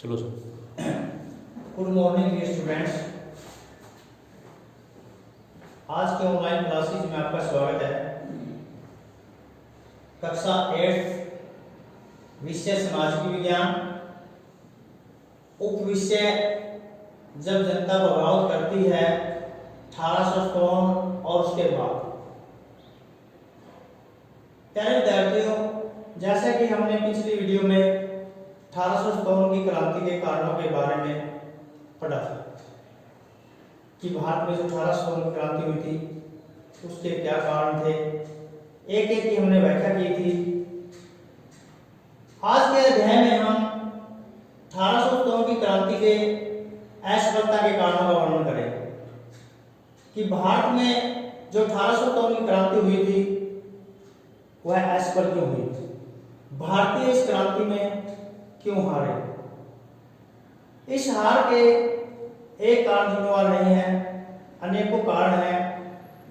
चलो sir. Good morning dear students. आज के ऑनलाइन क्लासेज में आपका स्वागत है। कक्षा 8 विषय सामाजिक विज्ञान, उप विषय जब जनता प्रभावित करती है 1857 और उसके बाद। प्यारे विद्यार्थियों, जैसा कि हमने पिछली वीडियो में 1857 की क्रांति के कारणों के बारे में पढ़ा था कि भारत में जो 1857 की क्रांति हुई थी उसके क्या कारण थे, एक एक की हमने व्याख्या की थी। आज के अध्याय में हम 1857 की क्रांति के असफलता के कारणों का वर्णन करेंगे कि भारत में जो 1857 की क्रांति हुई थी वह असफल क्यों हुई, भारतीय इस क्रांति में क्यों हारे। इस हार के एक कारण जिम्मेवार नहीं है, अनेकों कारण हैं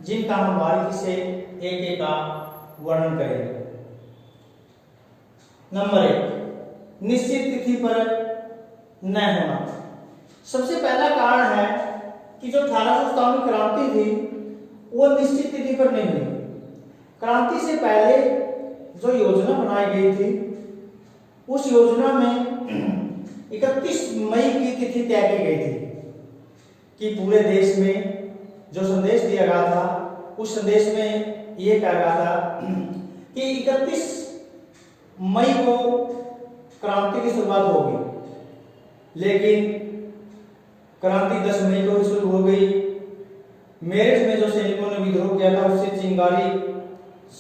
जिनका हम बारीकी से एक एक का वर्णन करेंगे। नंबर 1, निश्चित तिथि पर न होना। सबसे पहला कारण है कि जो 1857 की क्रांति थी वो निश्चित तिथि पर नहीं हुई। क्रांति से पहले जो योजना बनाई गई थी उस योजना में 31 मई की तिथि तय की गई थी कि पूरे देश में जो संदेश दिया गया था उस संदेश में यह कहा गया था कि 31 मई को क्रांति की शुरुआत होगी, लेकिन क्रांति 10 मई को ही शुरू हो गई। मेरठ में जो सैनिकों ने विद्रोह किया था उससे चिंगारी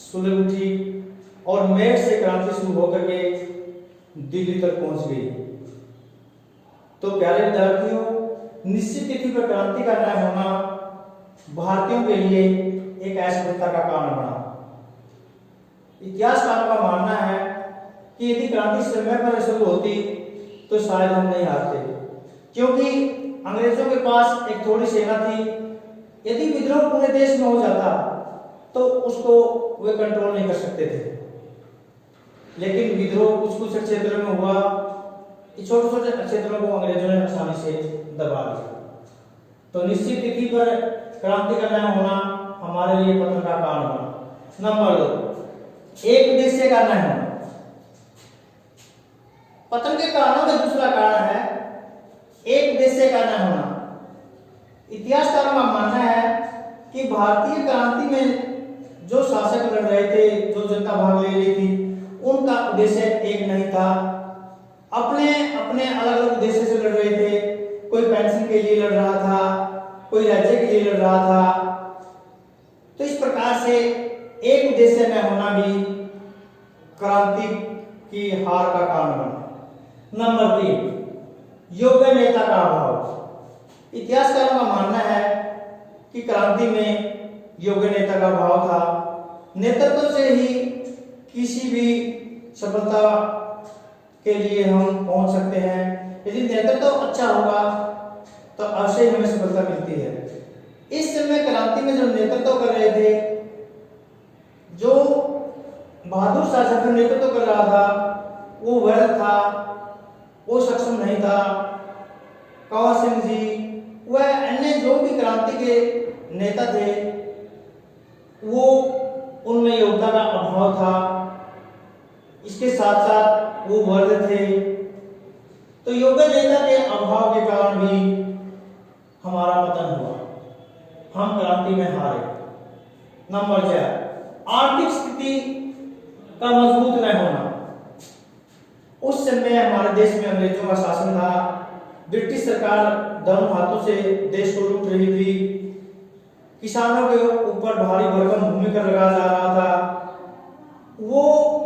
सुलग उठी और मेरठ से क्रांति शुरू होकर के दिल्ली तक पहुंच गई। तो प्यारे विद्यार्थियों, निश्चित तिथि पर क्रांति का न होना भारतीयों के लिए एक असफलता का कारण बना। इतिहासकारों का मानना है कि यदि क्रांति समय पर शुरू होती तो शायद हम नहीं हारते, क्योंकि अंग्रेजों के पास एक थोड़ी सेना थी। यदि विद्रोह पूरे देश में हो जाता तो उसको वे कंट्रोल नहीं कर सकते थे, लेकिन विद्रोह कुछ कुछ क्षेत्रों में हुआ। छोटे छोटे क्षेत्रों को अंग्रेजों ने आसानी से दबा दिया। तो निश्चित तिथि पर क्रांति का न होना हमारे लिए पतन का कारण बना। नंबर 2, एक उद्देश्य का न होना। पतन के कारणों का दूसरा कारण है एक उद्देश्य का न होना। इतिहासकारों का मानना है कि भारतीय क्रांति में जो शासक लड़ रहे थे, जो जनता भाग ले रही थी, उनका उद्देश्य एक नहीं था। अपने अपने अलग अलग उद्देश्य से लड़ रहे थे। कोई पेंशन के लिए लड़ रहा था, कोई राज्य के लिए लड़ रहा था। तो इस प्रकार से एक उद्देश्य न होना भी क्रांति की हार का कारण बना। नंबर 3, योग्य नेता का अभाव। इतिहासकारों का मानना है कि क्रांति में योग्य नेता का अभाव था। नेतृत्व से ही किसी भी सफलता के लिए हम पहुंच सकते हैं। यदि नेतृत्व अच्छा होगा तो अवश्य हमें सफलता मिलती है। इस समय क्रांति में जो नेतृत्व कर रहे थे, जो बहादुर शासक नेतृत्व कर रहा था, वो व्यर्थ था, वो सक्षम नहीं था। कंवर सिंह जी वह अन्य जो भी क्रांति के नेता थे, वो उनमें योग्यता का अभाव था। इसके साथ साथ वो वर्ग थे। तो योग्य नेता के अभाव के कारण भी हमारा पतन हुआ, हम क्रांति में हारे। नंबर 4, आर्थिक स्थिति का मजबूत न होना। उस समय हमारे देश में अंग्रेजों का शासन था। ब्रिटिश सरकार दोनों हाथों से देश को लूट रही थी। किसानों के ऊपर भारी भरकम भूमि कर लगाया जा रहा था। वो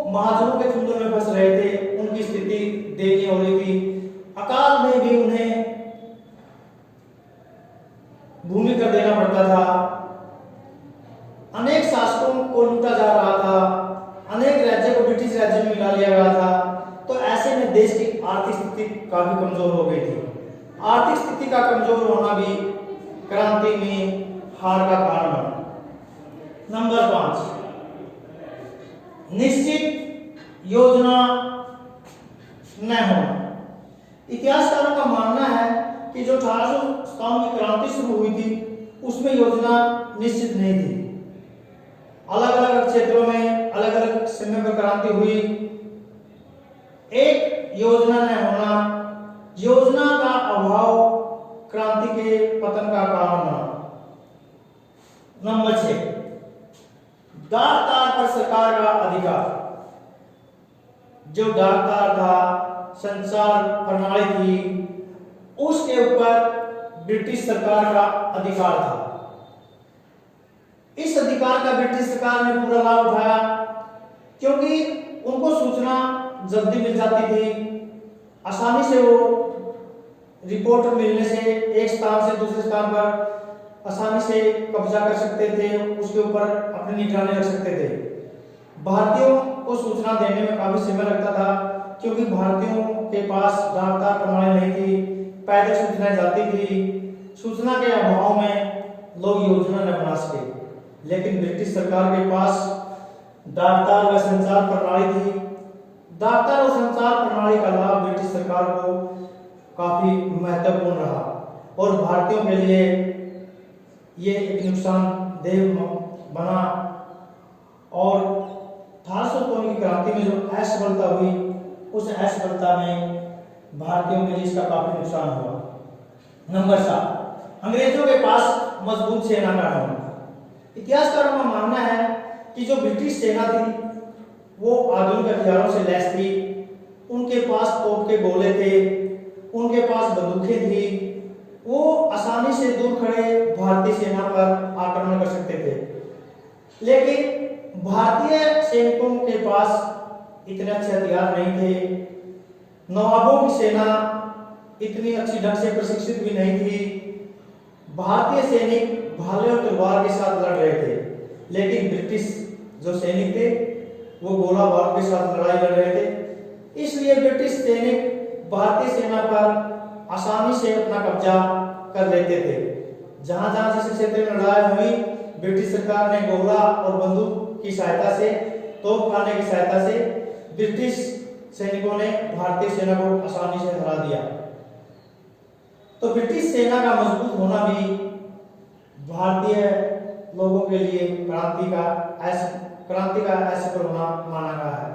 महाजनों के फंदों में फंस रहे थे, उनकी स्थिति दयनीय हो रही थी। अकाल में भी उन्हें भूमि कर देना पड़ता था। अनेक शासकों को लूटा जा रहा था। अनेक राज्यों को ब्रिटिश राज्य में मिला लिया गया था। तो ऐसे में देश की आर्थिक स्थिति काफी कमजोर हो गई थी। आर्थिक स्थिति का कमजोर होना भी क्रांति में हार का कारण बना। नंबर 5, निश्चित योजना न होना। इतिहासकारों का मानना है कि जो 1857 की क्रांति शुरू हुई थी उसमें योजना निश्चित नहीं थी। अलग अलग क्षेत्रों में अलग अलग समय पर क्रांति हुई। एक योजना न होना, योजना का अभाव क्रांति के पतन का कारण बना। नंबर 6, डाक तार पर सरकार का अधिकार। जो डाक तार था, संचार प्रणाली थी, उसके ऊपर ब्रिटिश सरकार का अधिकार था। इस अधिकार का ब्रिटिश सरकार ने पूरा लाभ उठाया क्योंकि उनको सूचना जल्दी मिल जाती थी। आसानी से वो रिपोर्ट मिलने से एक स्थान से दूसरे स्थान पर आसानी से कब्जा कर सकते थे, उसके ऊपर अपनी निगरानी रख सकते थे। भारतीयों को सूचना देने में काफी समय लगता था क्योंकि भारतीयों के पास डाक तार प्रणाली नहीं थी, पैदल सूचनाएं जाती थी। सूचना के अभाव में लोग योजना न बना सके, लेकिन ब्रिटिश सरकार के पास डाक तार व संचार प्रणाली थी। डाक तार और संचार प्रणाली का लाभ ब्रिटिश सरकार को काफी महत्वपूर्ण रहा और भारतीयों के लिए ये एक नुकसानदेह बना। और 1857 की क्रांति में जो असफलता हुई, उस असफलता में भारतीयों के लिए इसका काफी नुकसान हुआ। नंबर 7, अंग्रेजों के पास मजबूत सेना का होना। इतिहासकारों का मानना है कि जो ब्रिटिश सेना थी वो आधुनिक हथियारों से लैस थी। उनके पास तोप के गोले थे, उनके पास बंदूकें थी। वो आसानी से दूर खड़े भारतीय सेना पर आक्रमण कर सकते थे। लेकिन भारतीय सैनिकों के पास इतने अच्छे हथियार नहीं थे। नवाबों की सेना इतनी अच्छी ढंग से प्रशिक्षित भी नहीं थी। भारतीय सैनिक भाले और तलवार के साथ लड़ रहे थे, लेकिन ब्रिटिश जो सैनिक थे वो गोला बारूद के साथ लड़ाई लड़ रहे थे। इसलिए ब्रिटिश सैनिक भारतीय सेना पर आसानी से अपना कब्जा कर लेते थे। जहां जहां जिस क्षेत्र में लड़ाई हुई, ब्रिटिश सरकार ने गोला और बंदूक की सहायता से, तोपखाने की सहायता से ब्रिटिश सैनिकों ने भारतीय सेना को आसानी से हरा दिया। तो ब्रिटिश सेना का मजबूत होना भी भारतीय लोगों के लिए क्रांति का ऐसा होना माना गया है।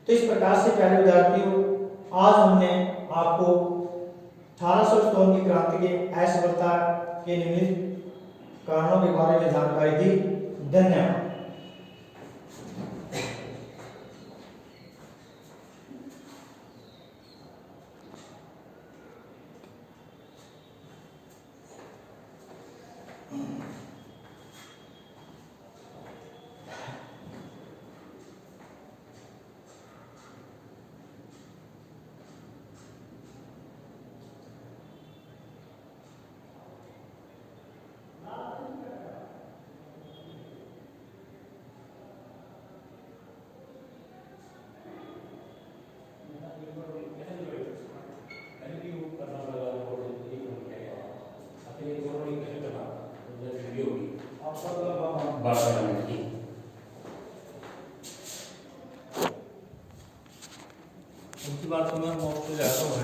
तो इस प्रकार से प्यारे विद्यार्थियों, आज हमने आपको 1857 की क्रांति के असफलता के निमित्त कारणों के बारे में जानकारी दी। धन्यवाद। उनकी बात तो मैं जाता हूँ।